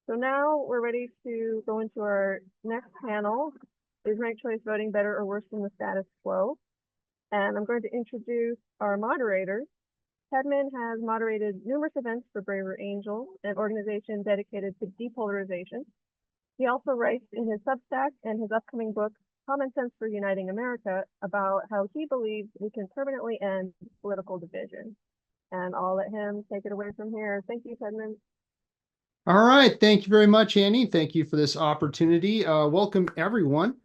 So now we're ready to go into our next panel. Is ranked choice voting better or worse than the status quo? And I'm going to introduce our moderators. Hedman has moderated numerous events for Braver Angels, an organization dedicated to depolarization. He also writes in his Substack and his upcoming book, Common Sense for Uniting America, about how he believes we can permanently end political division. And I'll let him take it away from here. Thank you, Hedman. All right. Thank you very much, Annie. Thank you for this opportunity. Welcome, everyone.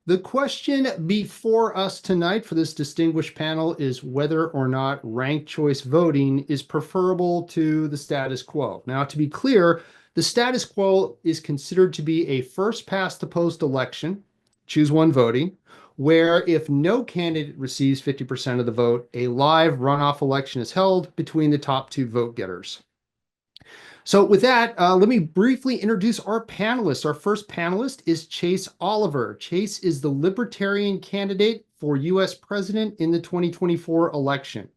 The question before us tonight for this distinguished panel is whether or not ranked choice voting is preferable to the status quo. Now, to be clear, the status quo is considered to be a first past the post election, choose one voting, where if no candidate receives 50% of the vote, a live runoff election is held between the top two vote getters. So with that, let me briefly introduce our panelists. Our first panelist is Chase Oliver. Chase is the Libertarian candidate for U.S. President in the 2024 election.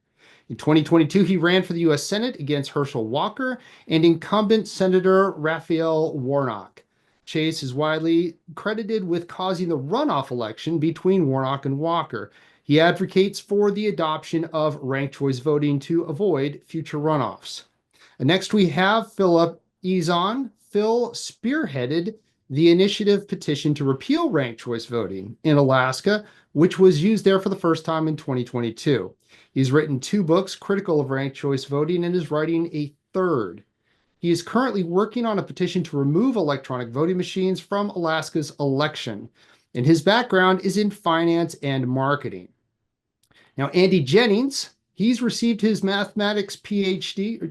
In 2022, he ran for the U.S. Senate against Herschel Walker and incumbent Senator Raphael Warnock. Chase is widely credited with causing the runoff election between Warnock and Walker. He advocates for the adoption of ranked choice voting to avoid future runoffs. Next, we have Philip Izon. Phil spearheaded the initiative petition to repeal ranked choice voting in Alaska, which was used there for the first time in 2022. He's written 2 books critical of ranked choice voting and is writing a third. He is currently working on a petition to remove electronic voting machines from Alaska's election, and his background is in finance and marketing. Now, Andy Jennings, he's received his mathematics PhD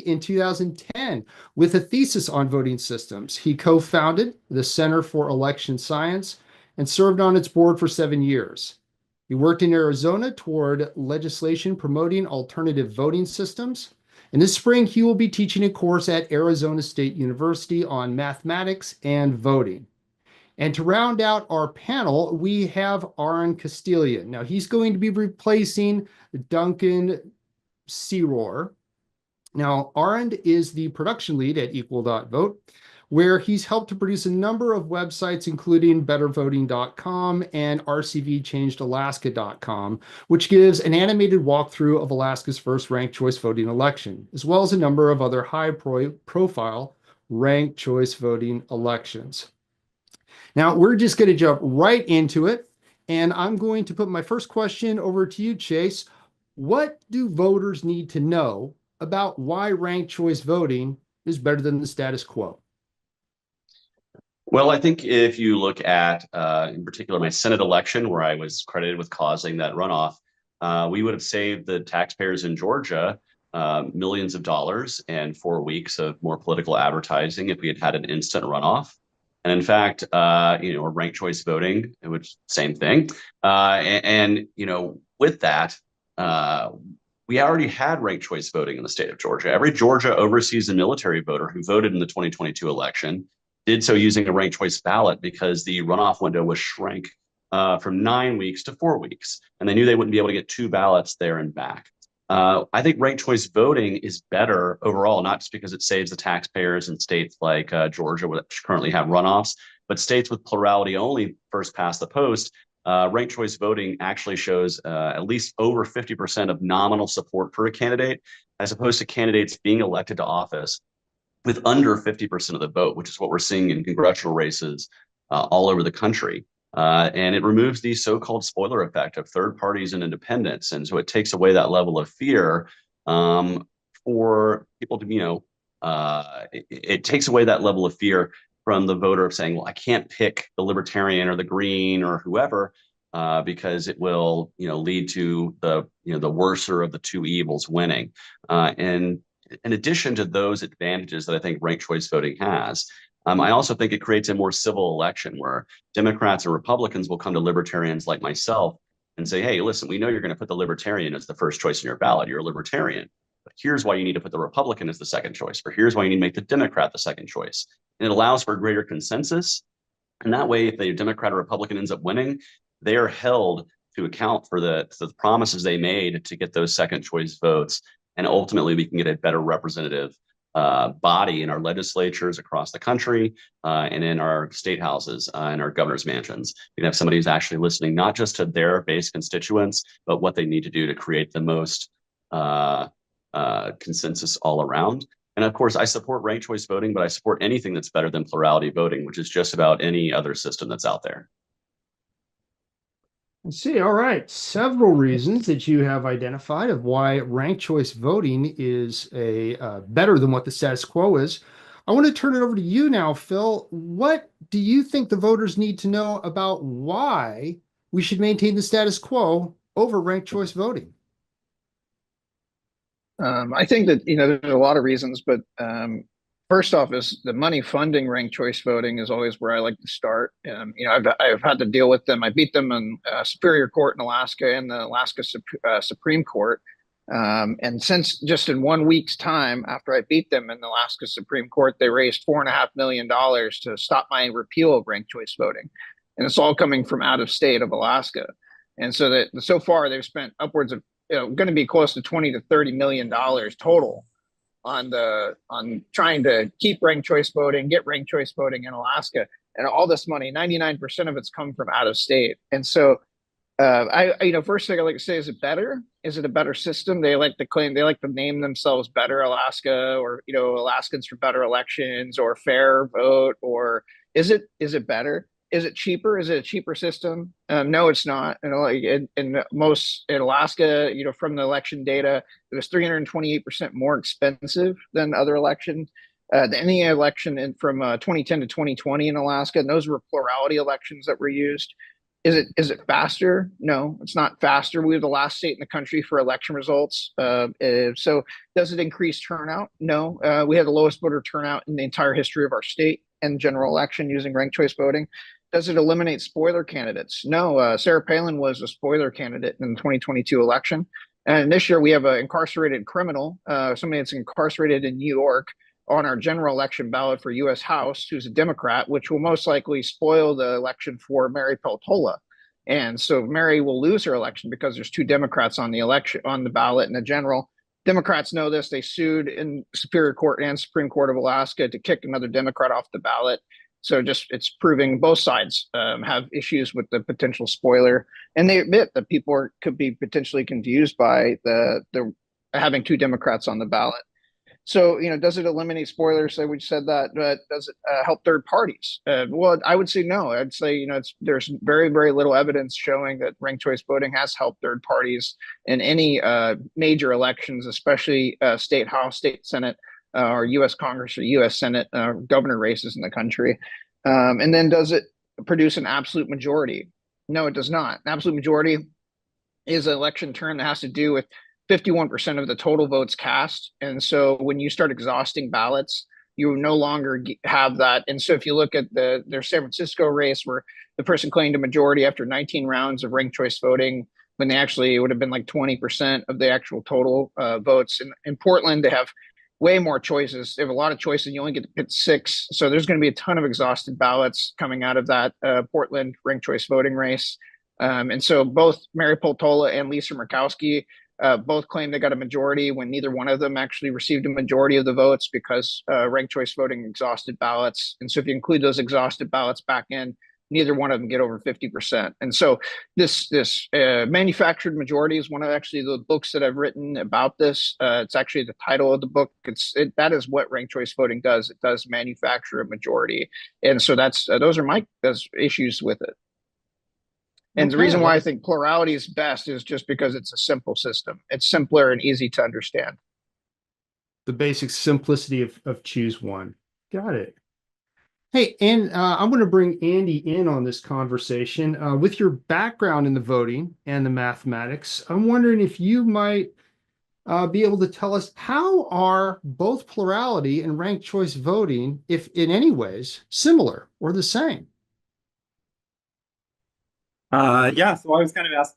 in 2010 with a thesis on voting systems. He co-founded the Center for Election Science and served on its board for 7 years. He worked in Arizona toward legislation promoting alternative voting systems. And this spring, he will be teaching a course at Arizona State University on mathematics and voting. And to round out our panel, we have Aaron Castillion. Now, he's going to be replacing Duncan Searohr. Now, Aaron is the production lead at Equal.vote, where he's helped to produce a number of websites, including bettervoting.com and rcvchangedalaska.com, which gives an animated walkthrough of Alaska's first ranked choice voting election, as well as a number of other high-profile ranked choice voting elections. Now, we're just going to jump right into it, and I'm going to put my first question over to you, Chase. What do voters need to know about why ranked choice voting is better than the status quo? Well, I think if you look at, in particular, my Senate election, where I was credited with causing that runoff, we would have saved the taxpayers in Georgia millions of dollars and 4 weeks of more political advertising if we had had an instant runoff. And in fact, or ranked choice voting, which same thing. With that, we already had ranked choice voting in the state of Georgia. Every Georgia overseas and military voter who voted in the 2022 election did so using a ranked choice ballot because the runoff window was shrank from 9 weeks to 4 weeks. And they knew they wouldn't be able to get 2 ballots there and back. I think ranked choice voting is better overall, not just because it saves the taxpayers in states like Georgia, which currently have runoffs, but states with plurality only first past the post. Ranked choice voting actually shows at least over 50% of nominal support for a candidate, as opposed to candidates being elected to office with under 50% of the vote, which is what we're seeing in congressional races all over the country. And it removes the so-called spoiler effect of third parties and independents. And so it takes away that level of fear for people to, it takes away that level of fear from the voter of saying, well, I can't pick the Libertarian or the Green or whoever because it will, lead to the worser of the 2 evils winning. And in addition to those advantages that I think ranked choice voting has, I also think it creates a more civil election where Democrats and Republicans will come to libertarians like myself and say, hey, listen, we know you're going to put the Libertarian as the first choice in your ballot. You're a Libertarian. But here's why you need to put the Republican as the second choice, or here's why you need to make the Democrat the second choice. And it allows for greater consensus. And that way, if the Democrat or Republican ends up winning, they are held to account for the promises they made to get those second choice votes. And ultimately, we can get a better representative body in our legislatures across the country and in our state houses and our governor's mansions. You can have somebody who's actually listening not just to their base constituents, but what they need to do to create the most consensus all around. And of course, I support ranked choice voting, but I support anything that's better than plurality voting, which is just about any other system that's out there. I see. All right. Several reasons that you have identified of why ranked choice voting is better than what the status quo is. I want to turn it over to you now, Phil. What do you think the voters need to know about why we should maintain the status quo over ranked choice voting? I think that, there's a lot of reasons, but first off is the money funding ranked choice voting is always where I like to start. I've had to deal with them. I beat them in Superior Court in Alaska and the Alaska Supreme Court. And since just in 1 week's time after I beat them in the Alaska Supreme Court, they raised $4.5 million to stop my repeal of ranked choice voting. And it's all coming from out of state of Alaska. And so far they've spent upwards of going to be close to $20 to $30 million total on trying to keep ranked choice voting, get ranked choice voting in Alaska. And all this money, 99% of it's come from out of state. And so first thing I like to say, is it better? Is it a better system? They like to name themselves Better Alaska, or, Alaskans for Better Elections, or Fair Vote, or is it better? Is it cheaper? Is it a cheaper system? No, it's not. In Alaska, from the election data, it was 328% more expensive than other elections. Any election from 2010 to 2020 in Alaska, and those were plurality elections that were used. Is it faster? No, it's not faster. We were the last state in the country for election results. So does it increase turnout? No. We had the lowest voter turnout in the entire history of our state and general election using ranked choice voting. Does it eliminate spoiler candidates? No. Sarah Palin was a spoiler candidate in the 2022 election. And this year we have an incarcerated criminal, somebody that's incarcerated in New York, on our general election ballot for U.S. House, who's a Democrat, which will most likely spoil the election for Mary Peltola. And so Mary will lose her election because there's 2 Democrats on the ballot in the general. Democrats know this. They sued in Superior Court and Supreme Court of Alaska to kick another Democrat off the ballot. So it's proving both sides have issues with the potential spoiler, and they admit that people could be potentially confused by the having 2 Democrats on the ballot. So, does it eliminate spoilers? So we said that, but does it help third parties? Well, I would say no. I'd say, there's very, very little evidence showing that ranked choice voting has helped third parties in any major elections, especially state House, state Senate, or U.S. Congress or U.S. Senate governor races in the country. And then does it produce an absolute majority? No, it does not. An absolute majority is an election term that has to do with 51% of the total votes cast. And so when you start exhausting ballots, you no longer have that. And so if you look at their San Francisco race, where the person claimed a majority after 19 rounds of ranked choice voting, when they actually, it would have been like 20% of the actual total votes. In Portland, they have way more choices. They have a lot of choices, and you only get to pick 6. So there's going to be a ton of exhausted ballots coming out of that Portland ranked choice voting race. And so both Mary Peltola and Lisa Murkowski both claim they got a majority when neither one of them actually received a majority of the votes, because ranked choice voting exhausted ballots. And so if you include those exhausted ballots back in, neither one of them get over 50%. And so this manufactured majority is one of actually the books that I've written about this. It's actually the title of the book. That is what ranked choice voting does. It does manufacture a majority. And so those are my issues with it. And the reason why I think plurality is best is just because it's a simple system. It's simpler and easy to understand. The basic simplicity of choose one. Got it. Hey, and I'm going to bring Andy in on this conversation. With your background in the voting and the mathematics, I'm wondering if you might be able to tell us, how are both plurality and ranked choice voting, if in any ways, similar or the same? Yeah, so I was kind of asked.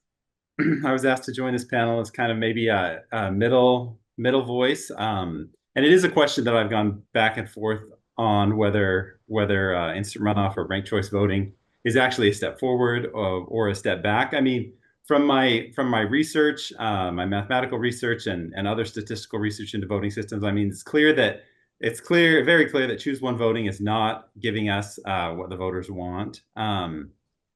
I was asked to join this panel as kind of maybe a middle voice, and it is a question that I've gone back and forth on whether instant runoff or ranked choice voting is actually a step forward or a step back. I mean, from my research, my mathematical research and other statistical research into voting systems, I mean, it's clear that it's clear, very clear that choose one voting is not giving us what the voters want. And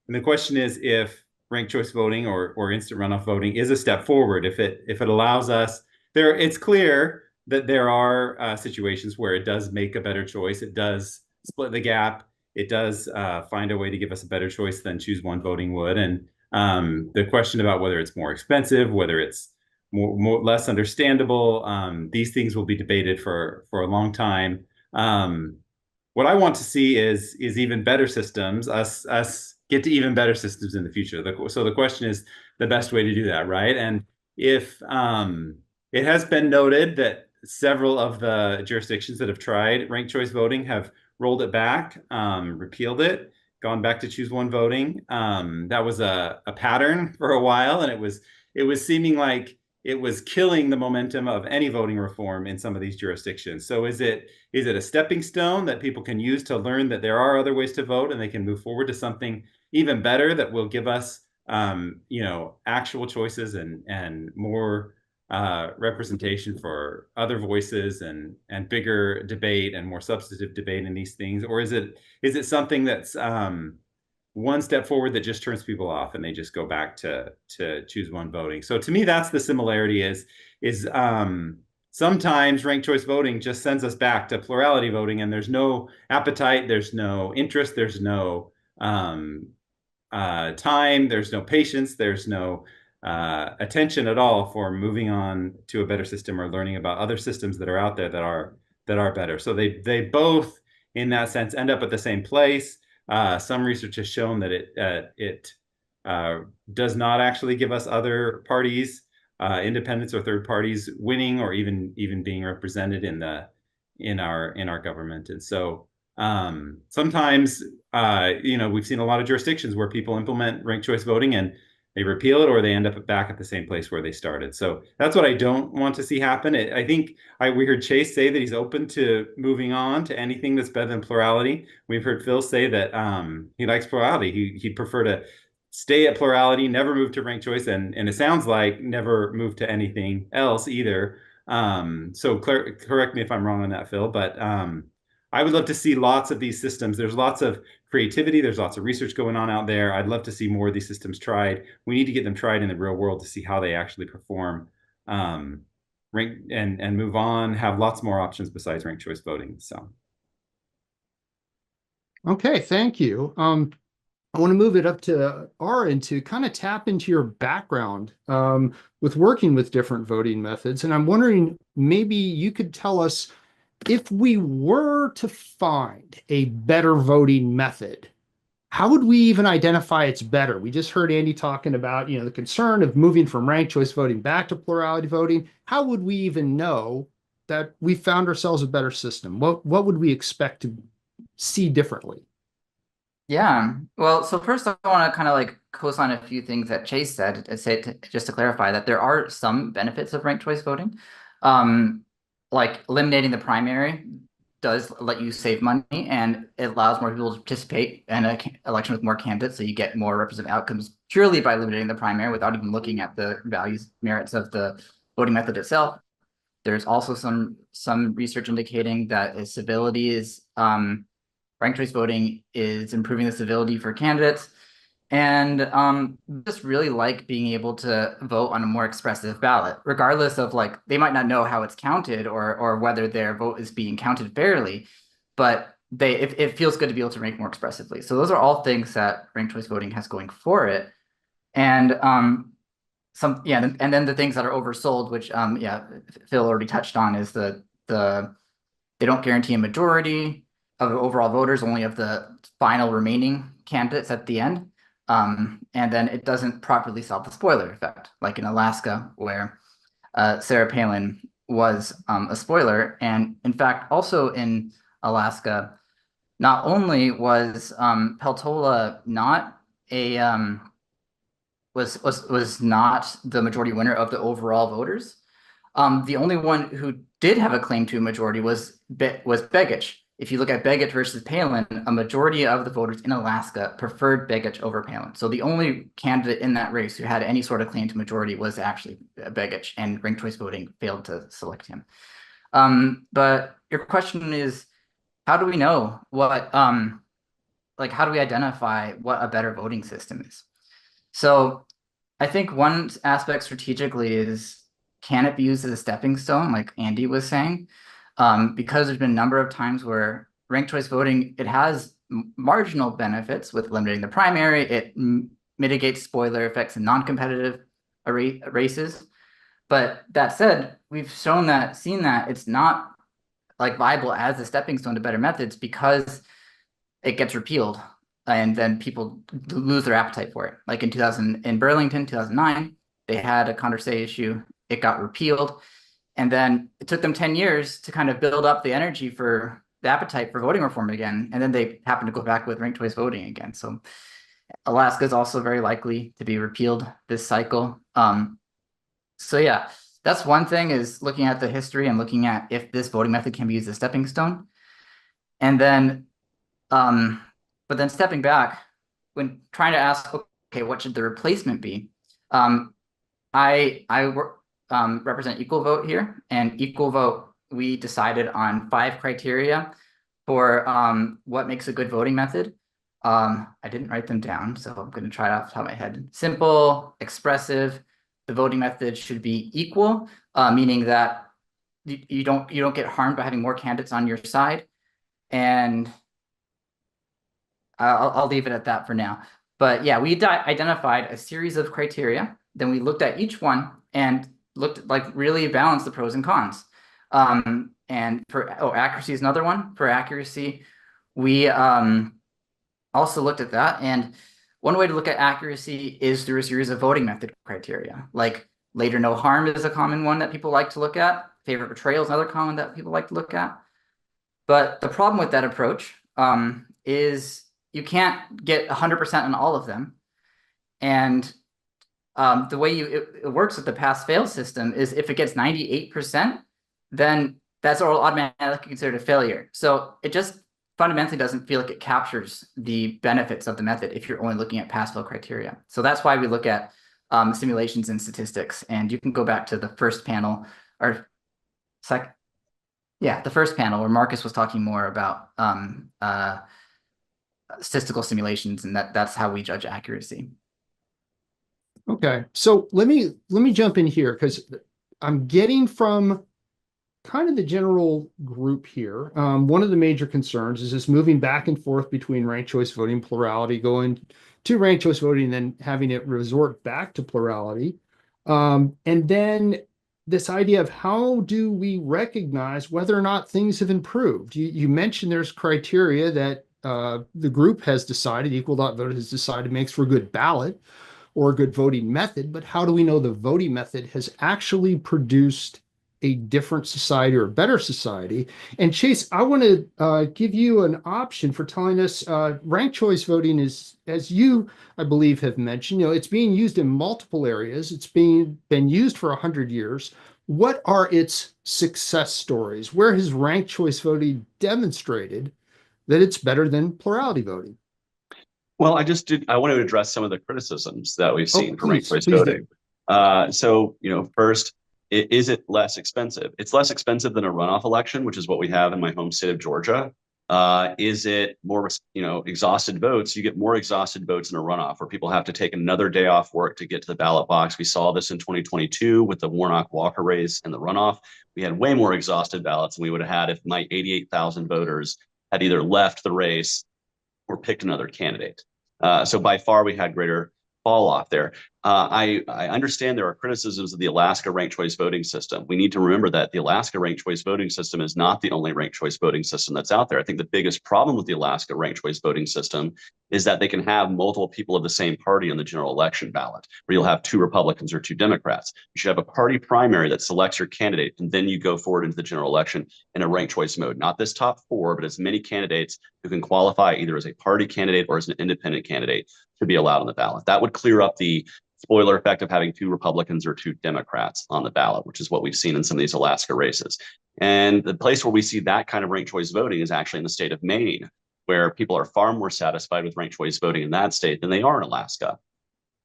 the question is if ranked choice voting or instant runoff voting is a step forward. If it allows us it's clear that there are situations where it does make a better choice. It does split the gap. It does find a way to give us a better choice than choose one voting would. And the question about whether it's more expensive, whether it's less understandable, these things will be debated for a long time. What I want to see is even better systems, us get to even better systems in the future. So the question is the best way to do that, right? And if it has been noted that several of the jurisdictions that have tried ranked choice voting have rolled it back, repealed it, gone back to choose one voting. That was a pattern for a while, and it was seeming like it was killing the momentum of any voting reform in some of these jurisdictions. So is it a stepping stone that people can use to learn that there are other ways to vote and they can move forward to something even better that will give us actual choices and more representation for other voices and bigger debate and more substantive debate in these things? Or is it something that's one step forward that just turns people off and they just go back to choose one voting? So to me, that's the similarity is sometimes ranked choice voting just sends us back to plurality voting, and there's no appetite, there's no interest, there's no time, there's no patience, there's no attention at all for moving on to a better system or learning about other systems that are out there that are better. So they both, in that sense, end up at the same place. Some research has shown that it does not actually give us other parties, independents or third parties, winning or even being represented in our government. And so sometimes we've seen a lot of jurisdictions where people implement ranked choice voting and they repeal it, or they end up back at the same place where they started. So that's what I don't want to see happen. I think we heard Chase say that he's open to moving on to anything that's better than plurality. We've heard Phil say that he likes plurality. He'd prefer to stay at plurality, never move to ranked choice, and it sounds like never move to anything else either. So correct me if I'm wrong on that, Phil, but I would love to see lots of these systems. There's lots of creativity. There's lots of research going on out there. I'd love to see more of these systems tried. We need to get them tried in the real world to see how they actually perform, and move on, have lots more options besides ranked choice voting. So. Okay, thank you. I want to move it up to Aaron to kind of tap into your background with working with different voting methods. And I'm wondering, maybe you could tell us, if we were to find a better voting method, how would we even identify it's better? We just heard Andy talking about, the concern of moving from ranked choice voting back to plurality voting. How would we even know that we found ourselves a better system? What would we expect to see differently? Yeah, well, so first I want to kind of like co-sign a few things that Chase said, just to clarify that there are some benefits of ranked choice voting. Like eliminating the primary does let you save money, and it allows more people to participate in an election with more candidates, so you get more representative outcomes purely by eliminating the primary without even looking at the merits of the voting method itself. There's also some research indicating that civility is ranked choice voting is improving the civility for candidates. And just really like being able to vote on a more expressive ballot, regardless of they might not know how it's counted or whether their vote is being counted fairly, but it feels good to be able to rank more expressively. So those are all things that ranked choice voting has going for it. And and then the things that are oversold, which Phil already touched on, is they don't guarantee a majority of overall voters, only of the final remaining candidates at the end. And then it doesn't properly solve the spoiler effect, like in Alaska, where Sarah Palin was a spoiler. And in fact, also in Alaska, not only was Peltola not was not the majority winner of the overall voters, the only one who did have a claim to a majority was Begich. If you look at Begich versus Palin, a majority of the voters in Alaska preferred Begich over Palin. So the only candidate in that race who had any sort of claim to majority was actually Begich, and ranked choice voting failed to select him. But your question is, how do we know what, like, how do we identify what a better voting system is? So I think one aspect strategically is, can it be used as a stepping stone, like Andy was saying? Because there's been a number of times where ranked choice voting, it has marginal benefits with limiting the primary. It mitigates spoiler effects in non-competitive races. But that said, we've seen that it's not like viable as a stepping stone to better methods because it gets repealed and then people lose their appetite for it. Like in Burlington, 2009, they had a Condorcet issue. It got repealed. And then it took them 10 years to kind of build up the energy for the appetite for voting reform again. And then they happened to go back with ranked choice voting again. So Alaska is also very likely to be repealed this cycle. So yeah, that's one thing, is looking at the history and looking at if this voting method can be used as a stepping stone. And then, but then stepping back, when trying to ask, okay, what should the replacement be? I represent Equal Vote here, and Equal Vote, we decided on 5 criteria for what makes a good voting method. I didn't write them down, so I'm going to try it off the top of my head. Simple, expressive. The voting method should be equal, meaning that you don't get harmed by having more candidates on your side. And I'll leave it at that for now. But yeah, we identified a series of criteria. Then we looked at each one and looked, like, really balanced the pros and cons. And for accuracy is another one. For accuracy, we also looked at that. And one way to look at accuracy is through a series of voting method criteria. Like later no harm is a common one that people like to look at. Favorite betrayal is another common that people like to look at. But the problem with that approach is you can't get 100% on all of them. And the way it works with the pass-fail system is if it gets 98%, then that's automatically considered a failure. So it just fundamentally doesn't feel like it captures the benefits of the method if you're only looking at pass-fail criteria. So that's why we look at simulations and statistics. And you can go back to the first panel, or the first panel where Marcus was talking more about statistical simulations, and that's how we judge accuracy. Okay, so let me jump in here, because I'm getting from kind of the general group here. One of the major concerns is this moving back and forth between ranked choice voting, plurality, going to ranked choice voting, and then having it resort back to plurality. And then this idea of how do we recognize whether or not things have improved? You mentioned there's criteria that the group has decided, Equal.vote has decided makes for a good ballot or a good voting method, but how do we know the voting method has actually produced a different society or a better society? And Chase, I want to give you an option for telling us, ranked choice voting is, as you, I believe, have mentioned, it's being used in multiple areas. It's been used for 100 years. What are its success stories? Where has ranked choice voting demonstrated that it's better than plurality voting? Well, I want to address some of the criticisms that we've seen for ranked choice please voting. So, first, is it less expensive? It's less expensive than a runoff election, which is what we have in my home state of Georgia. Is it more, exhausted votes? You get more exhausted votes in a runoff where people have to take another day off work to get to the ballot box. We saw this in 2022 with the Warnock Walker race and the runoff. We had way more exhausted ballots than we would have had if my 88,000 voters had either left the race or picked another candidate. So by far, we had greater fall off there. I understand there are criticisms of the Alaska ranked choice voting system. We need to remember that the Alaska ranked choice voting system is not the only ranked choice voting system that's out there. I think the biggest problem with the Alaska ranked choice voting system is that they can have multiple people of the same party on the general election ballot, where you'll have 2 Republicans or 2 Democrats. You should have a party primary that selects your candidate, and then you go forward into the general election in a ranked choice mode. Not this top 4, but as many candidates who can qualify either as a party candidate or as an independent candidate to be allowed on the ballot. That would clear up the spoiler effect of having 2 Republicans or 2 Democrats on the ballot, which is what we've seen in some of these Alaska races. And the place where we see that kind of ranked choice voting is actually in the state of Maine, where people are far more satisfied with ranked choice voting in that state than they are in Alaska.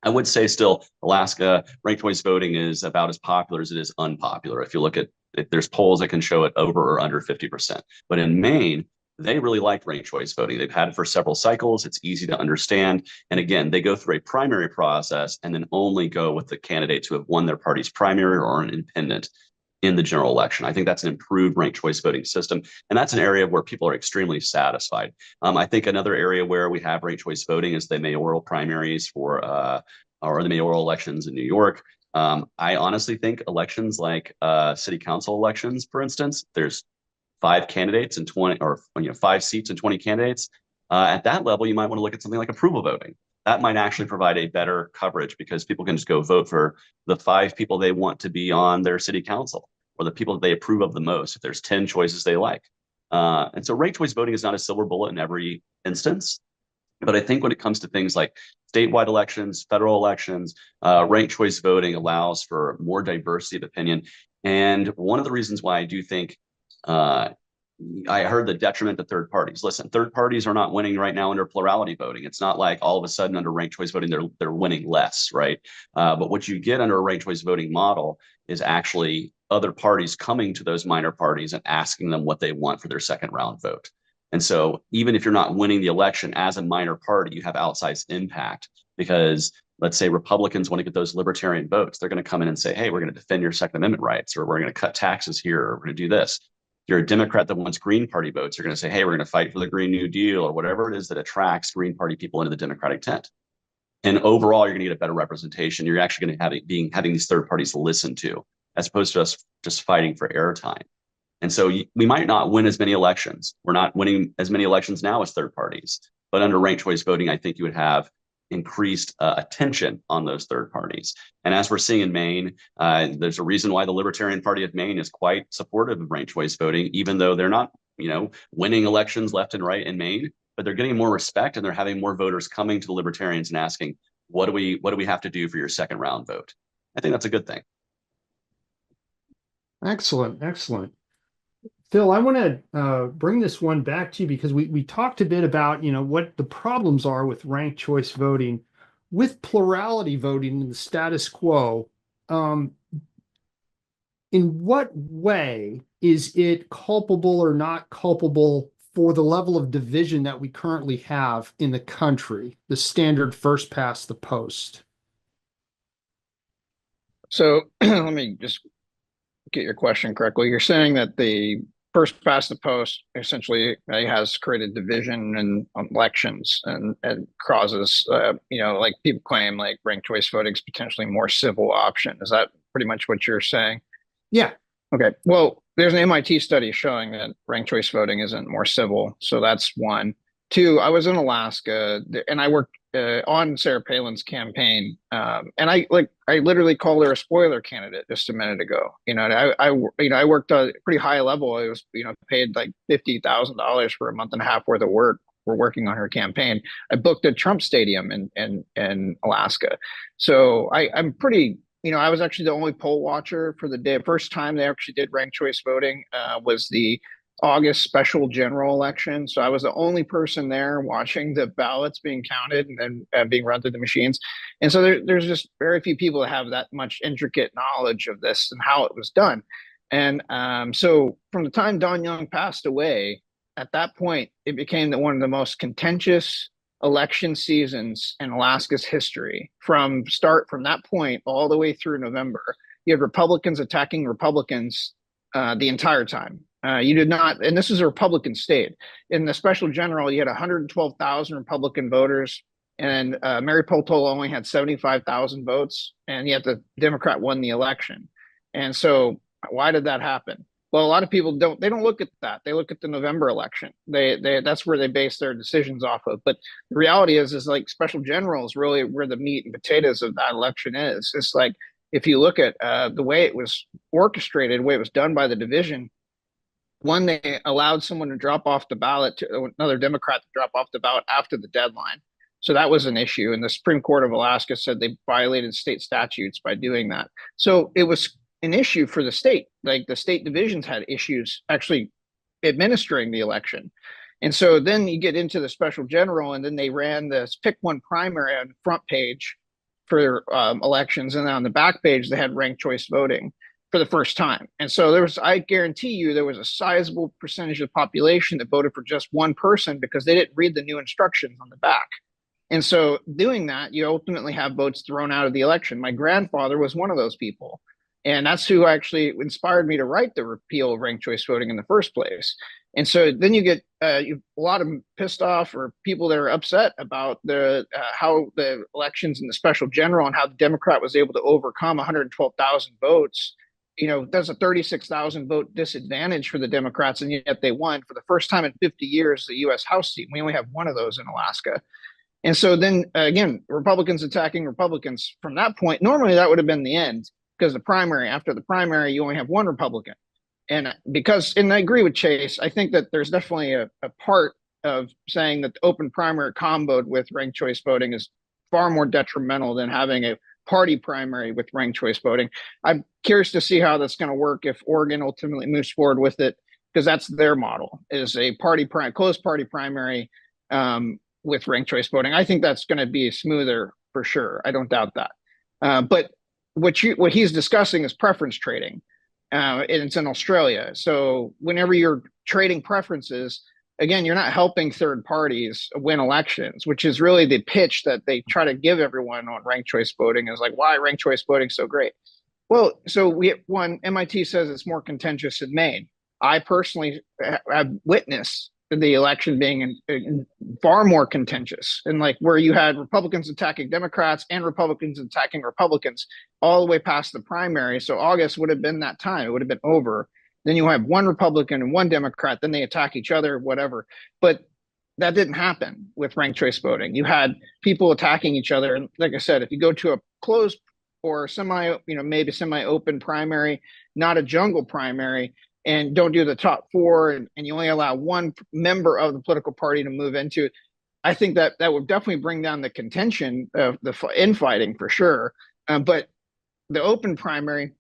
I would say still Alaska ranked choice voting is about as popular as it is unpopular. If you look at There's polls that can show it over or under 50%. But in Maine, they really like ranked choice voting. They've had it for several cycles. It's easy to understand. And again, they go through a primary process and then only go with the candidates who have won their party's primary or an independent in the general election. I think that's an improved ranked choice voting system. And that's an area where people are extremely satisfied. I think another area where we have ranked choice voting is the mayoral primaries or the mayoral elections in New York. I honestly think elections like city council elections, for instance, there's 5 candidates and 20, or 5 seats and 20 candidates. At that level, you might want to look at something like approval voting. That might actually provide a better coverage because people can just go vote for the 5 people they want to be on their city council or the people that they approve of the most, if there's 10 choices they like. And so ranked choice voting is not a silver bullet in every instance. But I think when it comes to things like statewide elections, federal elections, ranked choice voting allows for more diversity of opinion. And one of the reasons why I do think I heard the detriment to third parties. Listen, third parties are not winning right now under plurality voting. It's not like all of a sudden under ranked choice voting, they're winning less, right? But what you get under a ranked choice voting model is actually other parties coming to those minor parties and asking them what they want for their second round vote. And so even if you're not winning the election as a minor party, you have outsized impact because let's say Republicans want to get those libertarian votes. They're going to come in and say, hey, we're going to defend your Second Amendment rights, or we're going to cut taxes here, or we're going to do this. If you're a Democrat that wants Green Party votes, you're going to say, hey, we're going to fight for the Green New Deal, or whatever it is that attracts Green Party people into the Democratic tent. And overall, you're going to get a better representation. You're actually going to having these third parties listen to, as opposed to us just fighting for airtime. And so we might not win as many elections. We're not winning as many elections now as third parties. But under ranked choice voting, I think you would have increased attention on those third parties. And as we're seeing in Maine, there's a reason why the Libertarian Party of Maine is quite supportive of ranked choice voting, even though they're not, winning elections left and right in Maine, but they're getting more respect and they're having more voters coming to the Libertarians and asking, what do we have to do for your second round vote? I think that's a good thing. Excellent. Phil, I want to bring this one back to you because we talked a bit about, what the problems are with ranked choice voting. With plurality voting in the status quo, in what way is it culpable or not culpable for the level of division that we currently have in the country, the standard first past the post? So let me just get your question correctly. You're saying that the first past the post essentially has created division in elections and causes, like people claim like ranked choice voting is potentially more civil option. Is that pretty much what you're saying? Yeah. Okay. Well, there's an MIT study showing that ranked choice voting isn't more civil. So that's one. 2, I was in Alaska and I worked on Sarah Palin's campaign. And I literally called her a spoiler candidate just a minute ago. I worked at a pretty high level. I was, paid like $50,000 for a month and a half worth of work. We're working on her campaign. I booked a Trump stadium in Alaska. So I'm pretty, I was actually the only poll watcher for the day. First time they actually did ranked choice voting was the August special general election. So I was the only person there watching the ballots being counted and being run through the machines. And so there's just very few people that have that much intricate knowledge of this and how it was done. And so from the time Don Young passed away, at that point, it became one of the most contentious election seasons in Alaska's history. From that point all the way through November, you had Republicans attacking Republicans the entire time. You did not, and this is a Republican state. In the special general, you had 112,000 Republican voters, and Mary Peltola only had 75,000 votes, and yet the Democrat won the election. And so, why did that happen? Well, a lot of people don't look at that. They look at the November election. That's where they base their decisions off of. But the reality is like special general is really where the meat and potatoes of that election is. It's like if you look at the way it was orchestrated, the way it was done by the division. One, they allowed someone to drop off the ballot to another Democrat to drop off the ballot after the deadline. So that was an issue. And the Supreme Court of Alaska said they violated state statutes by doing that. So it was an issue for the state. Like the state divisions had issues actually administering the election. And so then you get into the special general, and then they ran this pick one primary on the front page for elections. And then on the back page, they had ranked choice voting. for the first time. And so I guarantee you, there was a sizable percentage of the population that voted for just one person because they didn't read the new instructions on the back. And so doing that, you ultimately have votes thrown out of the election. My grandfather was one of those people. And that's who actually inspired me to write the repeal of ranked choice voting in the first place. And so then you get a lot of pissed off or people that are upset about how the elections and the special general and how the Democrat was able to overcome 112,000 votes. That's a 36,000 vote disadvantage for the Democrats, and yet they won for the first time in 50 years, the U.S. House seat. We only have one of those in Alaska. And so then again, Republicans attacking Republicans from that point. Normally that would have been the end, because after the primary, you only have one Republican. And I agree with Chase, I think that there's definitely a part of saying that the open primary comboed with ranked choice voting is far more detrimental than having a party primary with ranked choice voting. I'm curious to see how that's going to work if Oregon ultimately moves forward with it, because that's their model, is a closed party primary with ranked choice voting. I think that's going to be smoother for sure. I don't doubt that. But what he's discussing is preference trading. And it's in Australia. So whenever you're trading preferences, again, you're not helping third parties win elections, which is really the pitch that they try to give everyone on ranked choice voting, is like, why ranked choice voting is so great? Well, so MIT says it's more contentious in Maine. I personally have witnessed the election being far more contentious, and like where you had Republicans attacking Democrats and Republicans attacking Republicans all the way past the primary. So August would have been that time. It would have been over. Then you have one Republican and one Democrat, then they attack each other, whatever. But that didn't happen with ranked choice voting. You had people attacking each other. And like I said, if you go to a closed or maybe semi-open primary, not a jungle primary, and don't do the top four, and you only allow one member of the political party to move into it, I think that would definitely bring down the contention of the infighting for sure. But the open primary,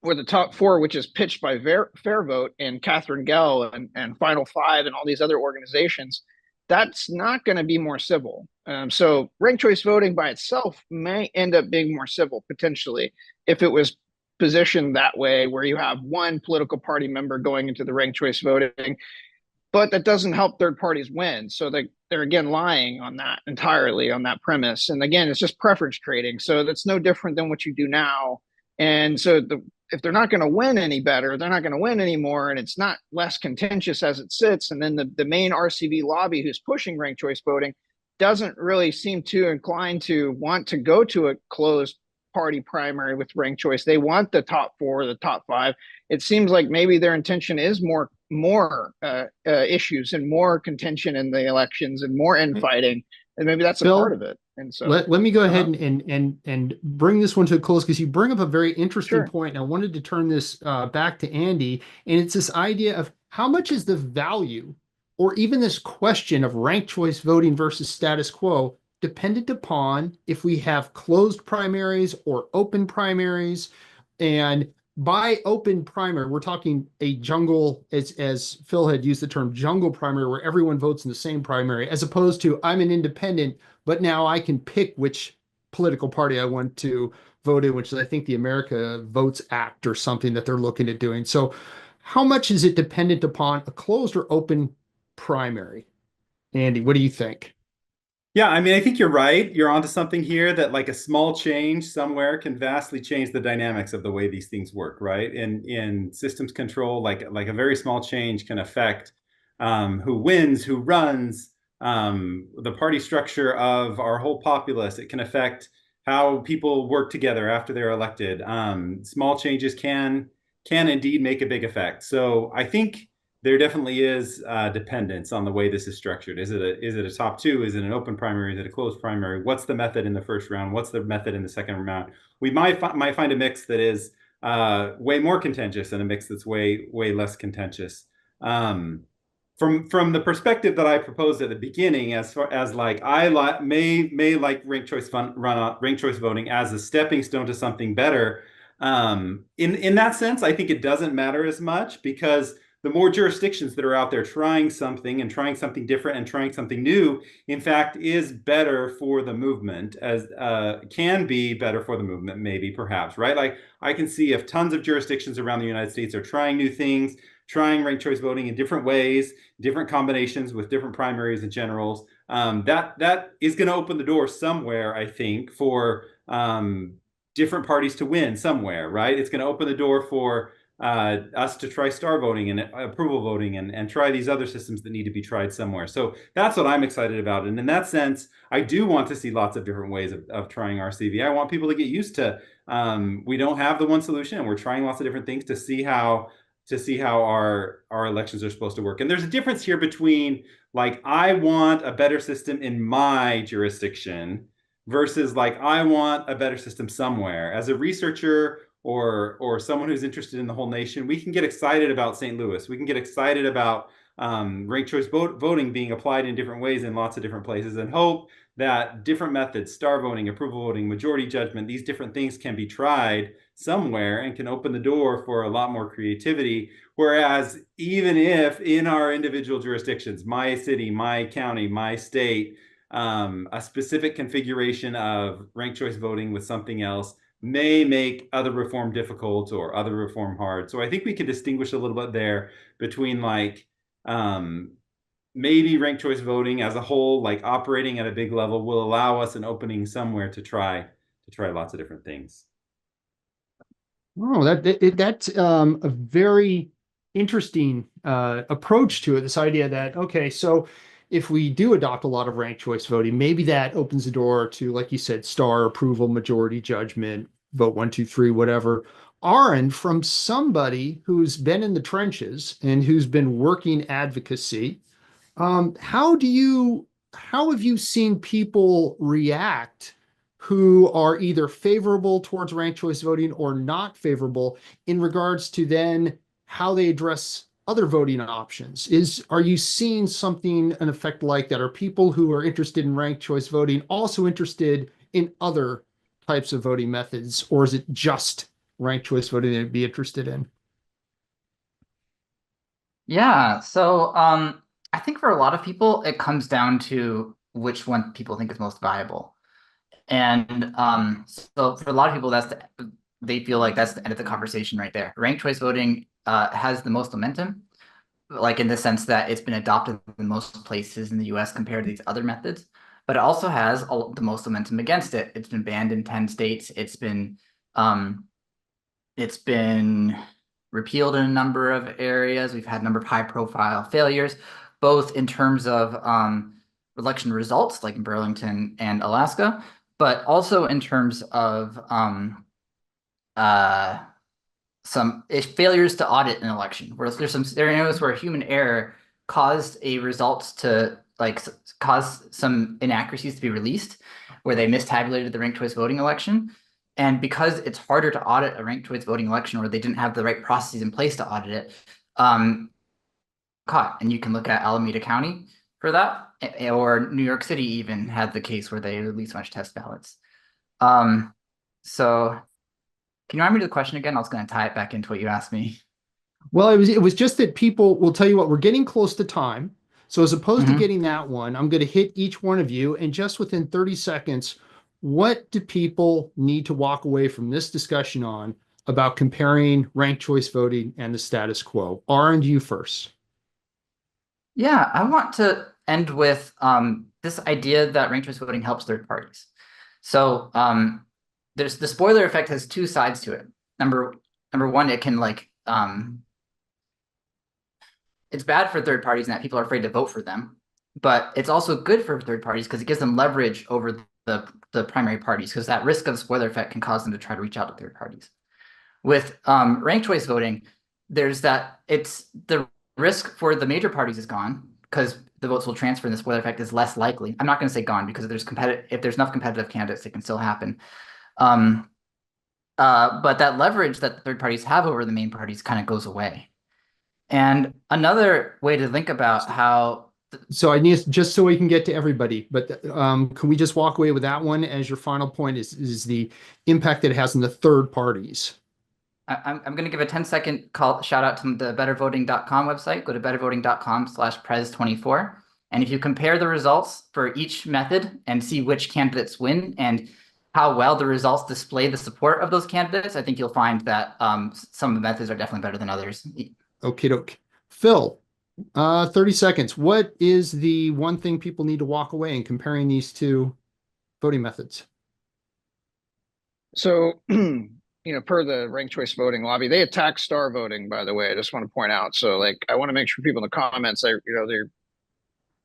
or the top four, which is pitched by Fair Vote and Catherine Gell and Final Five and all these other organizations, that's not going to be more civil. So ranked choice voting by itself may end up being more civil potentially if it was positioned that way, where you have one political party member going into the ranked choice voting, but that doesn't help third parties win. So they're again lying on that entirely, on that premise. And again, it's just preference trading. So that's no different than what you do now. And so if they're not going to win any better, they're not going to win anymore, and it's not less contentious as it sits. And then the main RCV lobby who's pushing ranked choice voting doesn't really seem too inclined to want to go to a closed party primary with ranked choice. They want the top four, the top five. It seems like maybe their intention is more issues and more contention in the elections and more infighting, and maybe that's Phil, a part of it. And so let me go ahead and bring this one to a close, because you bring up a very interesting point, and I wanted to turn this back to Andy, and it's this idea of how much is the value, or even this question of ranked choice voting versus status quo, dependent upon if we have closed primaries or open primaries. And by open primary, we're talking a jungle, as Phil had used the term, jungle primary, where everyone votes in the same primary, as opposed to I'm an independent, but now I can pick which political party I want to vote in, which is, I think, the America Votes Act or something that they're looking at doing. So how much is it dependent upon a closed or open primary? Andy, what do you think? Yeah, I mean, I think you're right. You're onto something here, that like a small change somewhere can vastly change the dynamics of the way these things work, right? In systems control, like a very small change can affect who wins, who runs, the party structure of our whole populace. It can affect how people work together after they're elected. Small changes can indeed make a big effect. So I think there definitely is dependence on the way this is structured. Is it a top two? Is it an open primary? Is it a closed primary? What's the method in the first round? What's the method in the second round? We might find a mix that is way more contentious and a mix that's way less contentious. From the perspective that I proposed at the beginning, as far as like I may like ranked choice voting as a stepping stone to something better. In that sense, I think it doesn't matter as much, because the more jurisdictions that are out there trying something and trying something different and trying something new, in fact, is better for the movement, as can be better for the movement, maybe, perhaps, right? Like, I can see if tons of jurisdictions around the United States are trying new things, trying ranked choice voting in different ways, different combinations with different primaries and generals, that is going to open the door somewhere, I think, for different parties to win somewhere, right? It's going to open the door for us to try star voting and approval voting and try these other systems that need to be tried somewhere. So that's what I'm excited about. And in that sense, I do want to see lots of different ways of trying RCV. I want people to get used to, we don't have the one solution, and we're trying lots of different things to see how our elections are supposed to work. And there's a difference here between, like, I want a better system in my jurisdiction versus, like, I want a better system somewhere. As a researcher or someone who's interested in the whole nation, we can get excited about St. Louis. We can get excited about ranked choice voting being applied in different ways in lots of different places, and hope that different methods, star voting, approval voting, majority judgment, these different things can be tried somewhere and can open the door for a lot more creativity. Whereas even if in our individual jurisdictions, my city, my county, my state, a specific configuration of ranked choice voting with something else may make other reform difficult or other reform hard. So I think we can distinguish a little bit there between, like, maybe ranked choice voting as a whole, like operating at a big level, will allow us an opening somewhere to try lots of different things. Oh, that's a very interesting approach to it. This idea that, okay, so if we do adopt a lot of ranked choice voting, maybe that opens the door to, like you said, star approval, majority judgment, vote 1, 2, 3, whatever. Aaron, from somebody who's been in the trenches and who's been working advocacy, how have you seen people react who are either favorable towards ranked choice voting or not favorable in regards to then how they address other voting options? Are you seeing something, an effect like that? Are people who are interested in ranked choice voting also interested in other types of voting methods, or is it just ranked choice voting they'd be interested in? Yeah, so I think for a lot of people, it comes down to which one people think is most viable. And so for a lot of people, they feel like that's the end of the conversation right there. Ranked choice voting has the most momentum, like in the sense that it's been adopted in most places in the US compared to these other methods, but it also has the most momentum against it. It's been banned in 10 states. It's been repealed in a number of areas. We've had a number of high-profile failures, both in terms of election results, like in Burlington and Alaska, but also in terms of some failures to audit an election, where there's some scenarios where human error caused a result to, like, cause some inaccuracies to be released, where they mistabulated the ranked choice voting election. And because it's harder to audit a ranked choice voting election, or they didn't have the right processes in place to audit it, caught. And you can look at Alameda County for that, or New York City even had the case where they released a bunch of test ballots. So can you remind me of the question again? I was going to tie it back into what you asked me. Well, it was just that people will tell you what, we're getting close to time. So as opposed to getting that one, I'm going to hit each one of you, and just within 30 seconds, what do people need to walk away from this discussion on about comparing ranked choice voting and the status quo? Aaron, you first. Yeah, I want to end with this idea that ranked choice voting helps third parties. So there's the spoiler effect has two sides to it. Number one, it can, like, it's bad for third parties in that people are afraid to vote for them, but it's also good for third parties because it gives them leverage over the primary parties, because that risk of spoiler effect can cause them to try to reach out to third parties. With ranked choice voting, there's that it's the risk for the major parties is gone because the votes will transfer and the spoiler effect is less likely. I'm not going to say gone, because if there's enough competitive candidates, it can still happen. But that leverage that third parties have over the main parties kind of goes away. And another way to think about how... So I need, just so we can get to everybody, but can we just walk away with that one as your final point, is the impact that it has on the third parties? I'm going to give a 10-second shout out to the bettervoting.com website. Go to bettervoting.com/pres24. And if you compare the results for each method and see which candidates win and how well the results display the support of those candidates, I think you'll find that some of the methods are definitely better than others. Okie doke. Phil, 30 seconds. What is the one thing people need to walk away in comparing these two voting methods? So, you know, per the ranked choice voting lobby, they attack star voting, by the way. I just want to point out. So, like, I want to make sure people in the comments,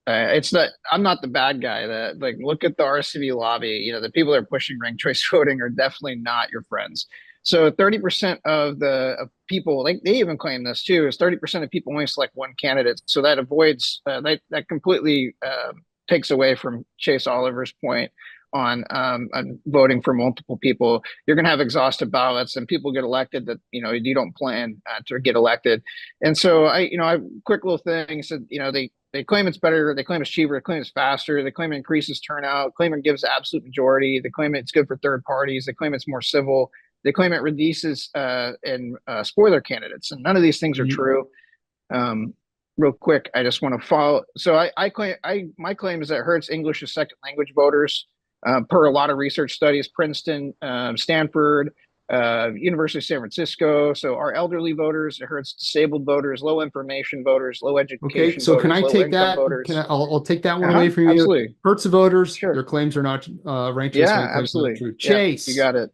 it's not, I'm not the bad guy. That, like, look at the RCV lobby. You know, the people that are pushing ranked choice voting are definitely not your friends. So 30% of the people, like they even claim this too, is 30% of people only select one candidate. So that avoids, that completely takes away from Chase Oliver's point on voting for multiple people. You're going to have exhaustive ballots and people get elected that, you know, you don't plan to get elected. And so quick little thing said, you know, they claim it's better, they claim it's cheaper, they claim it's faster, they claim it increases turnout, claim it gives absolute majority, they claim it's good for third parties, they claim it's more civil, they claim it reduces and spoiler candidates, and none of these things are true. Real quick, I just want to follow. So my claim is that it hurts English as second language voters per a lot of research studies, Princeton, Stanford, University of San Francisco. So our elderly voters, it hurts disabled voters, low information voters, low education. Okay, so voters, can I take that? Voters. I'll take that one away from you. Absolutely. Hurts the voters. Sure. Their claims are not ranked. Yeah, absolutely. Chase, you got it.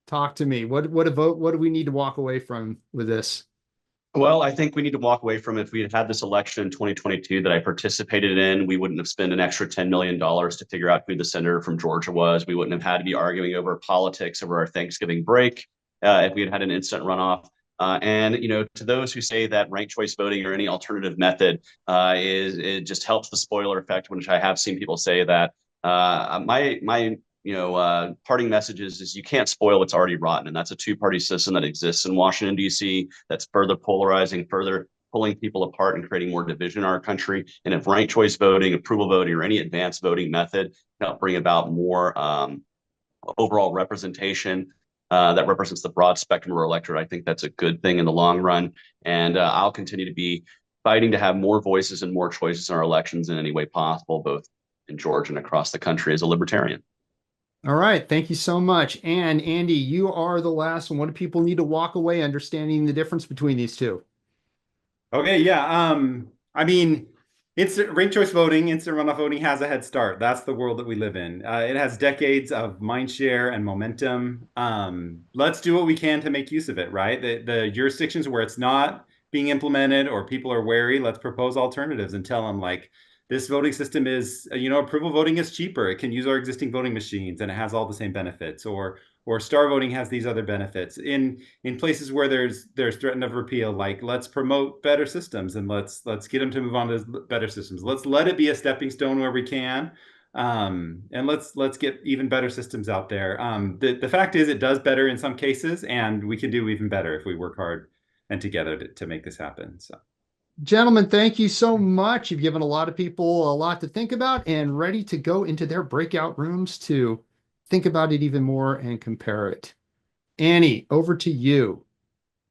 Talk to me. What do we need to walk away from with this? Well, I think we need to walk away from, if we had had this election in 2022 that I participated in, we wouldn't have spent an extra $10 million to figure out who the senator from Georgia was. We wouldn't have had to be arguing over politics over our Thanksgiving break if we had had an instant runoff. And, you know, to those who say that ranked choice voting or any alternative method it just helps the spoiler effect, which I have seen people say that my parting messages is you can't spoil what's already rotten. And that's a two-party system that exists in Washington, D.C. that's further polarizing, further pulling people apart and creating more division in our country. And if ranked choice voting, approval voting, or any advanced voting method can help bring about more overall representation that represents the broad spectrum of our electorate, I think that's a good thing in the long run. And I'll continue to be fighting to have more voices and more choices in our elections in any way possible, both in Georgia and across the country as a libertarian. All right. Thank you so much. And Andy, you are the last one. What do people need to walk away understanding the difference between these two? Okay. Yeah. I mean, ranked choice voting, instant runoff voting has a head start. That's the world that we live in. It has decades of mind share and momentum. Let's do what we can to make use of it, right? The jurisdictions where it's not being implemented or people are wary, let's propose alternatives and tell them, like, this voting system is, approval voting is cheaper. It can use our existing voting machines and it has all the same benefits. Or star voting has these other benefits. In places where there's threat of repeal, like, let's promote better systems and let's get them to move on to better systems. Let's let it be a stepping stone where we can. And let's get even better systems out there. The fact is, it does better in some cases, and we can do even better if we work hard and together to make this happen. So. Gentlemen, thank you so much. You've given a lot of people a lot to think about and ready to go into their breakout rooms to think about it even more and compare it. Annie, over to you.